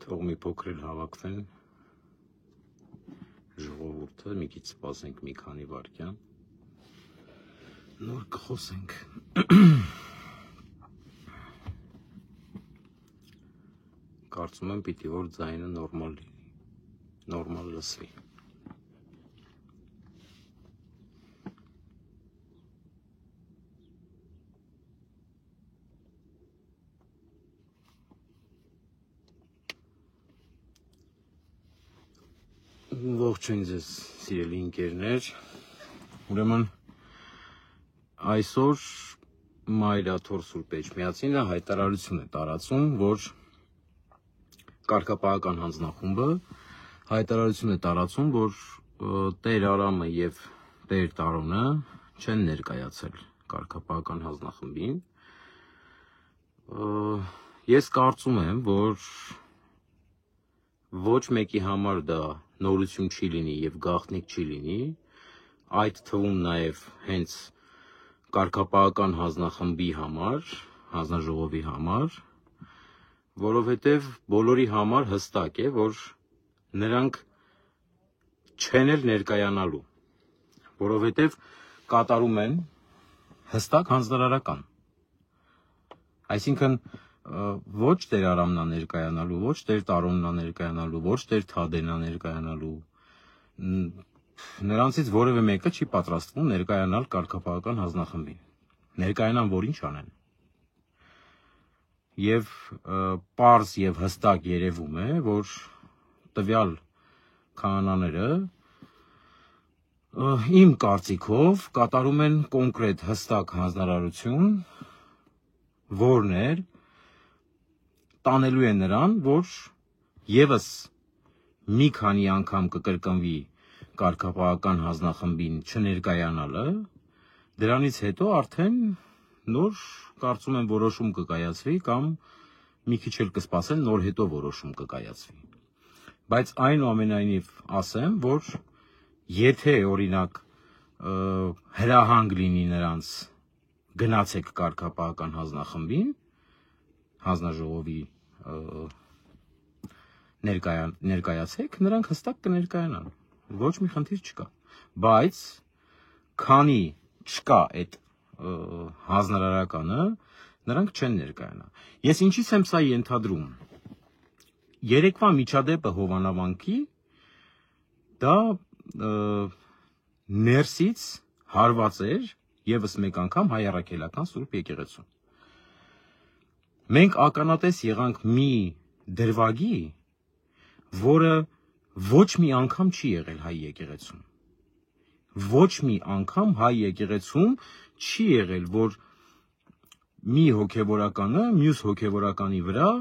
Թող մի փոքր էլ հավաքվեն ժողովուրդը, մի քիչ սպասենք մի քանի վայրկյան, նոր կխոսենք։ Կարծում եմ պիտի որ ձայնը նորմալ լսվի։ Ողջույն ձեզ սիրելի ընկերներ, ուրեմն այսօր Մայրաթոր Սուրբ Էջմիածինը հայտարարություն է տարածում, որ կարգապահական հանձնախումբը հայտարարություն է տարածում, որ Տեր Արամը եւ Տեր Տարոնը չեն ներկայացել կարգապահական հանձնախմբին։ Ես կարծում եմ, որ ոչ մեկի համար դա նորություն չի լինի եւ գաղտնիք չի լինի, այդ թվում նաեւ հենց կարգապահական հանձնախմբի համար, հանձնաժողովի համար, որովհետեւ բոլորի համար հստակ է, որ նրանք չեն էլ ներկայանալու, որովհետեւ կատարում են հստակ հանձնարարական։ Այսինքն ոչ Տեր Արամն է ներկայանալու, ոչ Տեր Տարոնն է ներկայանալու, ոչ Տեր Թադեն է ներկայանալու, նրանցից որևէ մեկը չի պատրաստվում ներկայանալ կարգապահական հանձնախմբին, ներկայանան որ ինչ անեն։ Եվ պարզ եւ հստակ երևում է, որ տվյալ քահանաները իմ կարծիքով կատարում են կոնկրետ հստակ հանձնարարություն, որն է տանելու է նրան, որ եւս մի քանի անգամ կկրկնվի կարգապահական հանձնախմբին չներկայանալը, դրանից հետո արդեն նոր կարծում եմ որոշում կկայացվի կամ մի քիչ էլ կսպասեն նոր հետո որոշում կկայացվի։ Բայց այնուամենայնիվ ասեմ, որ եթե օրինակ հրահանգ լինի նրանց գնացեք կարգապահական հանձնախմբին, հանձնաժողովի ներկայացեք, նրանք հստակ կներկայանան, ոչ մի խնդիր չկա, բայց քանի չկա այդ հանձնարարականը, նրանք չեն ներկայանա։ Ես ինչից եմ սա ենթադրում, երեկվա միջադեպը Հովանավանքի դա ներսից հարված էր եւս մեկ անգամ հայ առաքելական Սուրբ եկեղեցու։ Մենք ականատես եղանք մի դրվագի, որը ոչ մի անգամ չի եղել հայ եկեղեցում։ Ոչ մի անգամ հայ եկեղեցում չի եղել, որ մի հոգևորականը մյուս հոգևորականի վրա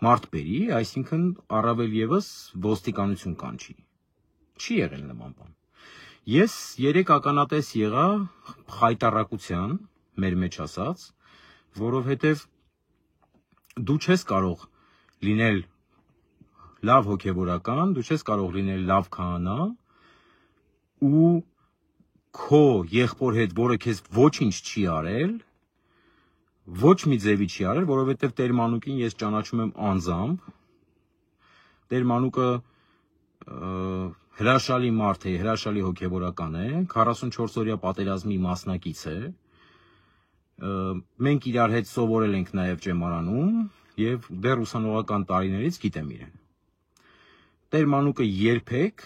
մարդ բերի, այսինքն առավել եւս ոստիկանություն կանչի։ Չի եղել նման բան։ Ես երեք ականատես եղա խայտառակության, մեր մեջ ասած, որովհետեւ դու չես կարող լինել լավ հոգևորական, դու չես կարող լինել լավ քահանա ու քո եղբոր հետ, որը քեզ ոչինչ չի արել, ոչ մի ձևի չի արել, որովհետև Տեր Մանուկին ես ճանաչում եմ անձամբ, Տեր Մանուկը հրաշալի մարդ է, հրաշալի հոգևորական է, 44-օրյա պատերազմի մասնակից է, մենք իրար հետ սովորել ենք նաև ճեմարանում և դեռ ուսանողական տարիներից գիտեմ իրեն։ Տեր Մանուկը երբեք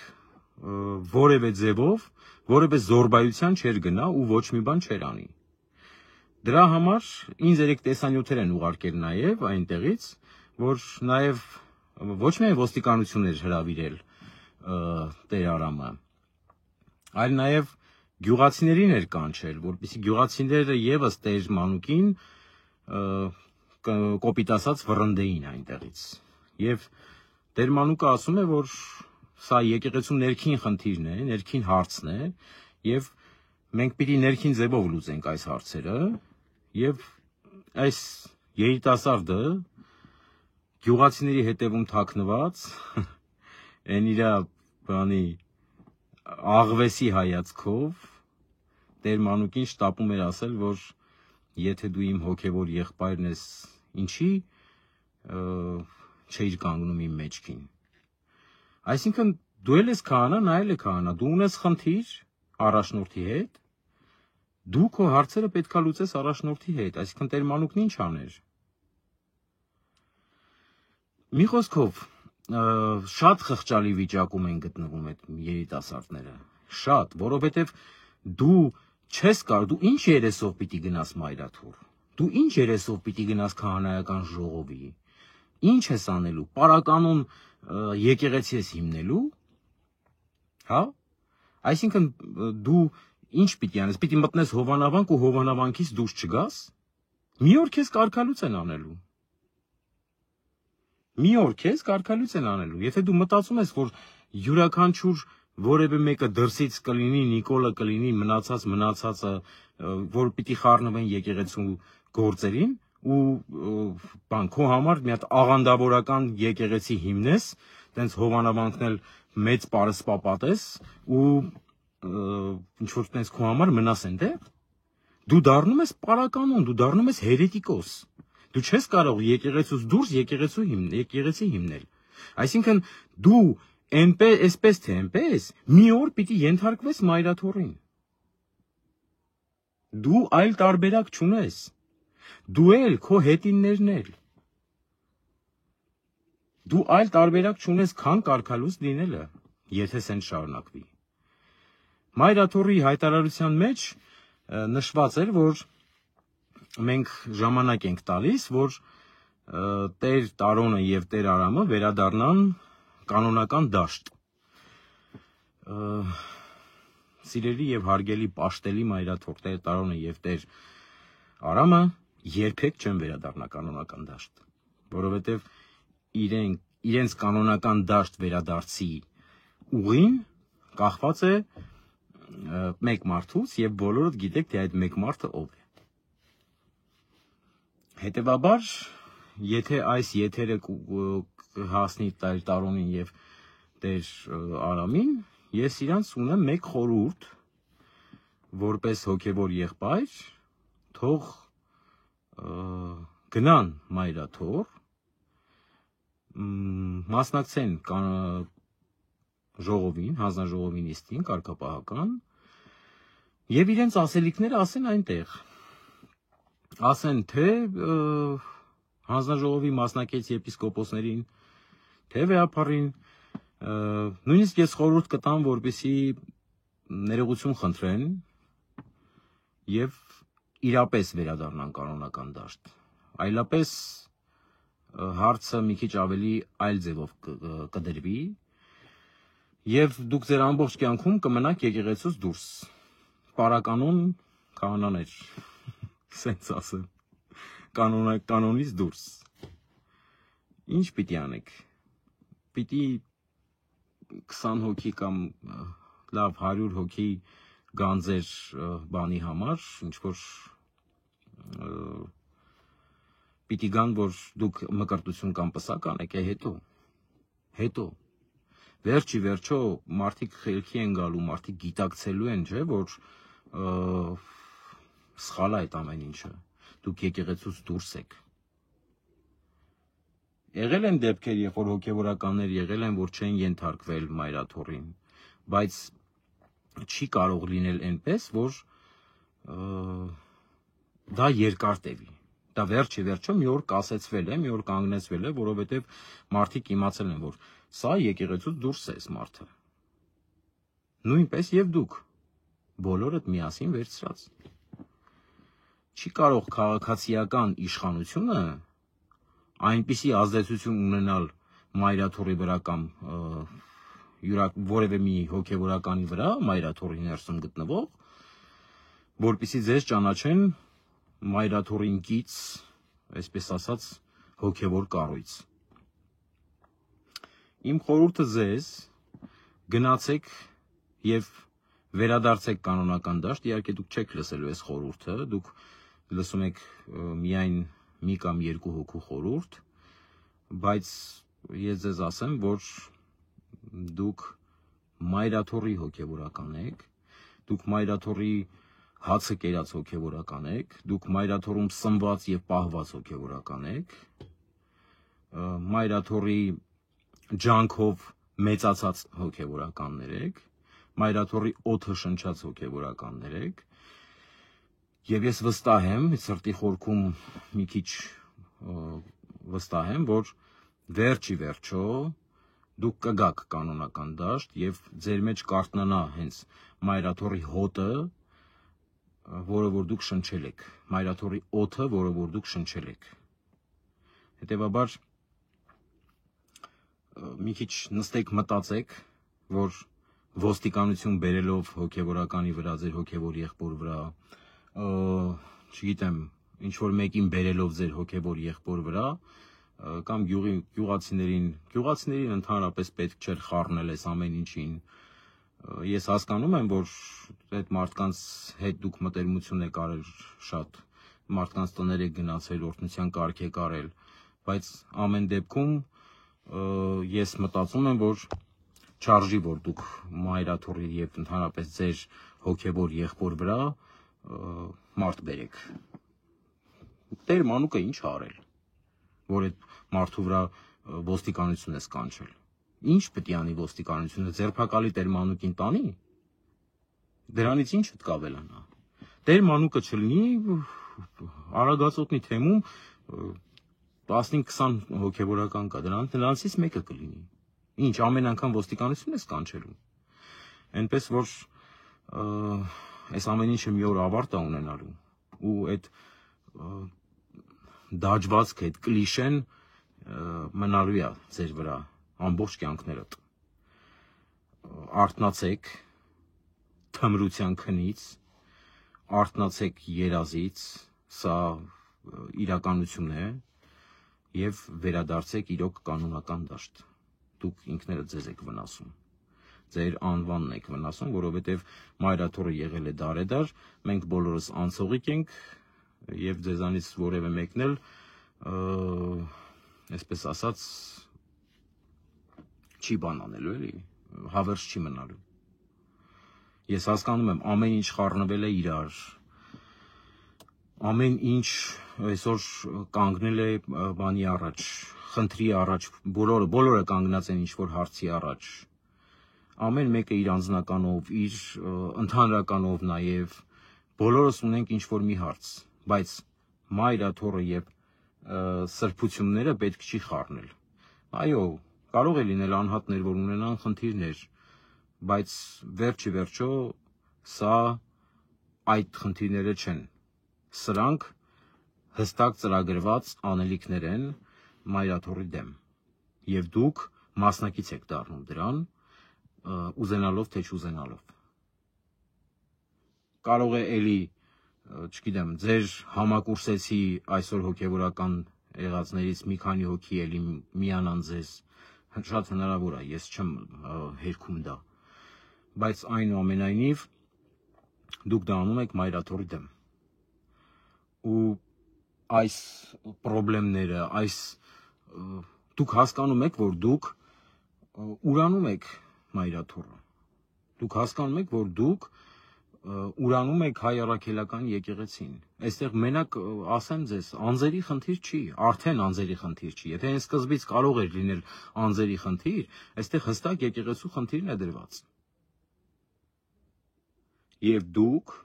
որևէ ձևով, որևէ զորբայության չէր գնա ու ոչ մի բան չէր անի։ Դրա համար ինձ երեք տեսանյութեր են ուղարկել նաև այնտեղից, որ նաև ոչ միայն ոստիկանություն էր հրավիրել Տեր Արամը, այլ նաև գյուղացիներին էր կանչել, որպեսզի գյուղացիները եւս Տեր Մանուկին կոպիտ ասած վռնդեին այնտեղից։ Եվ Տեր Մանուկը ասում է, որ սա եկեղեցու ներքին խնդիրն է, ներքին հարցն է, եւ մենք պիտի ներքին ձևով լուծենք այս հարցերը, եւ այս երիտասարդը գյուղացիների հետևում թաքնված, այն իր բանի աղվեսի հայացքով Տեր Մանուկին շտապում էր ասել, որ եթե դու իմ հոգևոր եղբայրն ես, ինչի չէիր կանգնում իմ մեջքին։ Այսինքն դու ես քահանա, նա էլ է քահանա, դու ունես խնդիր առաջնորդի հետ, դու քո հարցերը պետքա լուծես առաջնորդի հետ, այսինքն Տեր Մանուկն ինչ աներ։ Մի խոսքով, շատ խղճալի վիճակում են գտնվում այդ երիտասարդները, շատ, որովհետև դու չես կարող, դու ինչ երեսով պիտի գնաս մայրաթուր, դու ինչ երեսով պիտի գնաս քահանայական ժողովի, ինչ ես անելու, պարականոն եկեղեցի ես հիմնելու, հա, այսինքն դու ինչ պիտի անես, պիտի մտնես հովանավանք ու հովանավանքից դուրս չգաս, մի օր քեզ կարգալուց են անելու, մի օր քեզ կարգալուց են անելու, եթե դու մտածում ես, որ յուրաքանչյուր որևէ մեկը դրսից կլինի, Նիկոլը կլինի, մնացածը, որ պիտի խառնվեն եկեղեցու գործերին, ու բան, քո համար մի հատ աղանդավորական եկեղեցի հիմնես, տենց հովանավանքն էլ մեծ պարսպապատես, ու ինչ-որ տենց քո համար մնաս այնտեղ, դու դառնում ես պարականոն, դու դառնում ես հերետիկոս, դու չես կարող եկեղեցուց դուրս եկեղեցի հիմնել, այսինքն դու այսպես թե այնպես, մի օր պիտի ենթարկվես մայրաթոռին, դու այլ տարբերակ չունես, դու էլ քո հետիններն էլ, դու այլ տարբերակ չունես, քան կարգալուց լինելը, եթե սեն շարունակվի։ Մայրաթոռի հայտարարության մեջ նշված էր, որ մենք ժամանակ ենք տալիս, որ Տեր Տարոնը և Տեր Արամը վերադառնան կանոնական դաշտ։ Սիրելի և հարգելի պաշտելի մայրաթոռ, Տեր Տարոնը և Տեր Արամը երբեք չեն վերադառնա կանոնական դաշտ, որովհետև իրենց կանոնական դաշտ վերադարձի ուղին կախված է մեկ մարդուց և բոլորդ գիտեք, թե այդ մեկ մարդը ով է։ Հետևաբար, եթե այս եթերը հասնի Տեր Տարոնին և Տեր Արամին, ես իրանց ունեմ մեկ խորհուրդ, որպես հոգևոր եղբայր, թող գնան մայրաթոռ, մասնակցեն ժողովին, հանձնաժողովի նիստին, կարգապահական, և իրենց ասելիքները ասեն այնտեղ, ասեն թե հանձնաժողովի մասնակից եպիսկոպոսներին, թե վեհափառին, նույնիսկ ես խորհուրդ կտամ, որպեսզի ներողություն խնդրեն և իրապես վերադառնան կանոնական դաշտ, այլապես հարցը մի քիչ ավելի այլ ձևով կդրվի, և դուք ձեր ամբողջ կյանքում կմնաք եկեղեցուց դուրս, պարականոն քահանաներ, սենց ասեմ, կանոնից դուրս, ինչ պիտի անեք, պիտի 20 հոգի կամ լավ 100 հոգի գանձեր բանի համար, ինչ-որ պիտի գան, որ դուք մկրտություն կամ պսակ անեք, հետո, վերջի վերջո, մարդիկ խելքի են գալու, մարդիկ գիտակցելու են, չէ, որ սխալ է այդ ամեն ինչը, դուք եկեղեցուց դուրս եք։ Եղել են դեպքեր, երբ որ հոգևորականներ եղել են, որ չեն ենթարկվել մայրաթոռին, բայց չի կարող լինել այնպես, որ դա երկար տևի, դա վերջի վերջո մի օր կասեցվել է, մի օր կանգնեցվել է, որովհետև մարդիկ իմացել են, որ սա եկեղեցուց դուրս է այս մարդը, նույնպես և դուք, բոլորդ միասին վերցրած, չի կարող քաղաքացիական իշխանությունը այնպիսի ազդեցություն ունենալ մայրաթոռի վրա կամ որևէ մի հոգևորականի վրա, մայրաթոռի ներսում գտնվող, որպեսզի ձեզ ճանաչեն մայրաթոռին կից, այսպես ասած, հոգևոր կառույց։ Իմ խորհուրդը ձեզ, գնացեք և վերադարձեք կանոնական դաշտ, իհարկե դուք չեք լսելու այս խորհուրդը, դուք լսում եք միայն մի կամ երկու հոգու խորհուրդ, բայց ես ձեզ ասեմ, որ դուք մայրաթոռի հոգևորական եք, դուք մայրաթոռի հացը կերած հոգևորական եք, դուք մայրաթոռում սնված և պահված հոգևորական եք, մայրաթորի ջանքով մեծացած հոգևորականներ եք, մայրաթորի օդը շնչած հոգևորականներ եք, եւ ես վստահ եմ, սրտի խորքում մի քիչ վստահ եմ, որ վերջի վերջո դուք կգաք կանոնական դաշտ եւ ձեր մեջ կարտնանա հենց մայրաթորի հոտը, որը որ դուք շնչել եք, մայրաթորի օդը, որը որ դուք շնչել եք։ Հետևաբար մի քիչ նստեք, մտածեք, որ ոստիկանություն բերելով հոգևորականի վրա, ձեր հոգևոր եղբոր վրա, չգիտեմ, ինչ որ մեկին բերելով ձեր հոգևոր եղբոր վրա, կամ գյուղացիներին ընդհանրապես պետք չէր խառնել այս ամեն ինչին։ Ես հասկանում եմ, որ այդ մարդկանց հետ դուք մտերմություն եք արել շատ, մարդկանց տներ եք գնացել, օրհնության կարգ եք արել, բայց ամեն դեպքում ես մտածում եմ, որ չարժի, որ դուք մայրաթորի եւ ընդհանրապես ձեր հոգևոր եղբոր վրա մարդ բերեք։ Տեր մանուկը ինչ արել, որ այդ մարդու վրա ոստիկանություն է սկանչել։ Ինչ պետք է անի ոստիկանությունը, ձերբակալի Տեր մանուկին տանի։ Դրանից ինչ պետք է ավելանա։ Տեր մանուկը չլինի Արագածոտնի թեմում 15-20 հոգևորական կա, դրանցից մեկը կլինի։ Ինչ ամեն անգամ ոստիկանություն է սկանչելու։ Այնպես որ այս ամեն ինչը մի օր ավարտ է ունենալու ու այդ դաջվածքը, այդ կլիշեն մնալու է ձեր վրա ամբողջ կյանքներդ։ Արթնացեք թմրության քնից, արթնացեք երազից, սա իրականություն է, եւ վերադարձեք իրոք կանոնական դաշտ։ Դուք ինքներդ ձեզ եք վնասում, ձեր անվանն եք վնասում, որովհետեւ մայրաթորը եղել է դարեդար, մենք բոլորս անցողիկ ենք եւ ձեզանից որևէ մեկն էլ այսպես ասած չի բան անելու, էլի, հավերժ չի մնալու։ Ես հասկանում եմ, ամեն ինչ խառնվել է իրար, ամեն ինչ այսօր կանգնել է բանի առաջ, խնդրի առաջ, բոլորը կանգնած են ինչ-որ հարցի առաջ, ամեն մեկը իր անձնականով, իր ընդհանրականով նաև, բոլորս ունենք ինչ-որ մի հարց, բայց մայրաթորը և սրբությունները պետք չի խառնել, այո, կարող է լինել անհատներ, որ ունենան խնդիրներ, բայց վերջի վերջո սա այդ խնդիրները չեն, սրանք հստակ ծրագրված անելիքներ են մայրաթորի դեմ եւ դուք մասնակից եք դառնում դրան ուզենալով թե չուզենալով կարող է էլի չգիտեմ ձեր համակուրսեցի այսօր հոգեվորական եղածներից մի քանի հոգի էլի միանան ձեզ շատ հնարավոր է ես չեմ հերքում դա բայց այնուամենայնիվ դուք դա անում եք մայրաթորի դեմ ու այս պրոբլեմները, այս դուք հասկանում եք, որ դուք ուրանում եք մայրաթորը, դուք հասկանում եք, որ դուք ուրանում եք հայ առաքելական եկեղեցին, այստեղ մենակ ասեմ ձեզ, անձերի խնդիր չի, արդեն անձերի խնդիր չի, եթե այն սկզբից կարող էր լինել անձերի խնդիր, այստեղ հստակ եկեղեցու խնդիրն է դրված, և դուք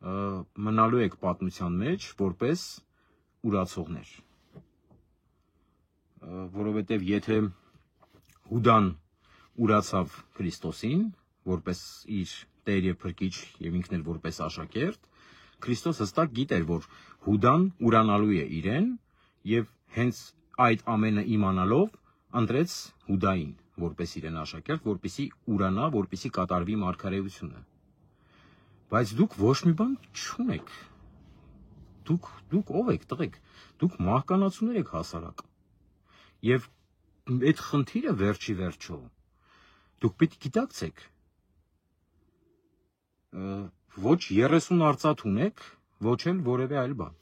մնալու եք պատմության մեջ որպես ուրացողներ, որովհետև եթե Հուդան ուրացավ Քրիստոսին, որպես իր Տեր և Փրկիչ և ինքն էլ որպես աշակերտ, Քրիստոս հստակ գիտեր, որ Հուդան ուրանալու է իրեն և հենց այդ ամենը իմանալով ընտրեց Հուդային, որպես իրեն աշակերտ, որպեսզի ուրանա, որպեսզի կատարվի մարգարեությունը Բայց դուք ոչ մի բան չունեք, դուք ով եք տղեկ, դուք մահկանացուներ եք հասարակ, և այդ խնդիրը վերջի վերջո, դուք պետք գիտակցեք, ոչ 30 արծաթ ունեք, ոչ էլ որևէ այլ բան,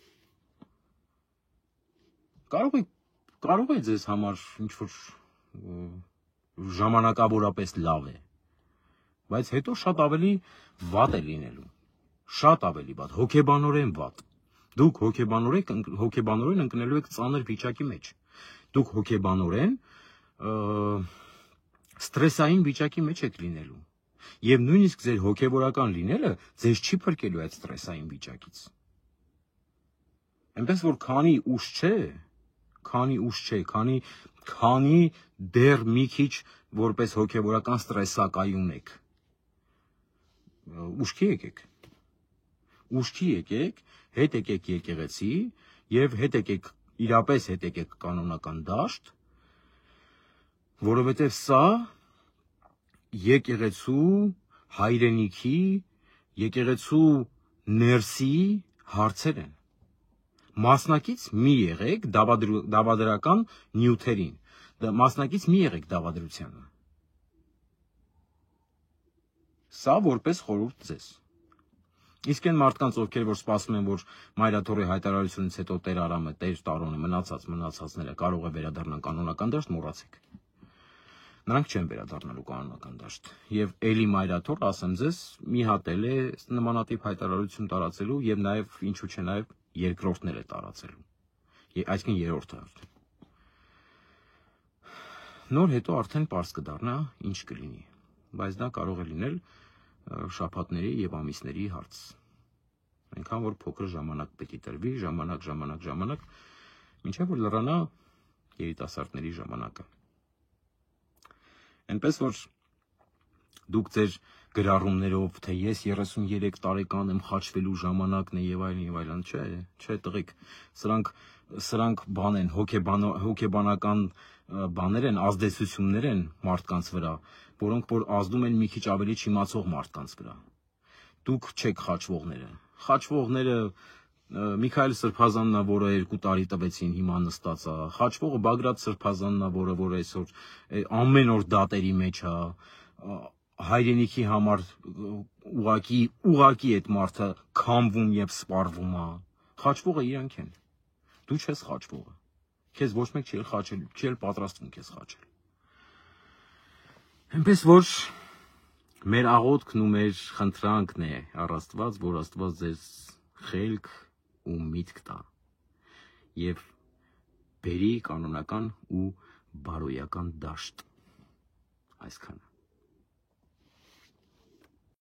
կարող է ձեզ համար ինչ-որ ժամանակավորապես լավ է, բայց հետո շատ ավելի վատ է լինելու, շատ ավելի վատ, հոգեբանորեն վատ, դուք հոգեբանորեն ընկնելու եք ծանր վիճակի մեջ, դուք հոգեբանորեն ստրեսային վիճակի մեջ եք լինելու։ Եվ նույնիսկ ձեր հոգեբորական լինելը ձեզ չի փրկելու այդ ստրեսային վիճակից։ Այնպես որ քանի ուշ չէ, քանի դեռ մի քիչ որպես հոգեբորական ստրեսակայուն եք։ Ուշքի եկեք, հետ եկեք եկեղեցի եւ իրապես հետ եկեք կանոնական դաշտ, որովհետեւ սա եկեղեցու հայրենիքի, եկեղեցու ներսի հարցեր են։ Մասնակից մի եղեք դավադրական նյութերին, մասնակից մի եղեք դավադրությանը։ Սա որպես խորհուրդ ձեզ։ Իսկ այն մարդկանց, ովքեր որ սպասում են, որ Մայրաթորի հայտարարությունից հետո Տեր Արամը, Տեր Տարոնը, մնացածները կարող է վերադառնան կանոնական դաշտ, մոռացեք։ Նրանք չեն վերադառնալու կանոնական դաշտ։ Եվ էլի Մայրաթոր, ասեմ ձեզ, մի հատ էլ է նմանատիպ հայտարարություն տարածելու եւ նաեւ ինչու՞ չէ նաեւ երկրորդներ է տարածելու։ Այսինքն երրորդը։ Նոր հետո արդեն պարզ կդառնա ինչ կլինի, բայց դա կարող է լինել շաբաթների եւ ամիսների հարց։ Այնքան որ փոքր ժամանակ պետք է տրվի, ժամանակ, մինչեւ որ լրանա երիտասարդների ժամանակը։ Այնպես որ դուք ձեր գրառումներով, թե ես 33 տարեկան եմ, խաչվելու ժամանակն է եւ այլն, չէ, տղեկ, սրանք բան են, հոգեբանական բաներ են, ազդեցություններ են մարդկանց վրա, որոնք որ ազդում են մի քիչ ավելի չիմացող մարդկանց վրա։ Դուք չեք խաչվողները։ Խաչվողները Միքայել Սրբազանն է, որը 2 տարի տվեցին, հիմա նստած է։ Խաչվողը Բագրատ Սրբազանն է, որ այսօր ամեն օր դատերի մեջ է։ Հայրենիքի համար ուղակի այդ մարդը քամվում եւ սպառվում է։ Խաչվողը իրանք են։ Դու չես խաչվողը։ Քեզ ոչ մեկ չի խաչել, չի պատրաստվում քեզ խաչել։ Այնպես որ մեր աղոթքն ու մեր խնդրանքն է առ Աստված, որ Աստված ձեզ խելք ու միտք տա եւ բերի կանոնական ու բարոյական դաշտ։ Այսքանը։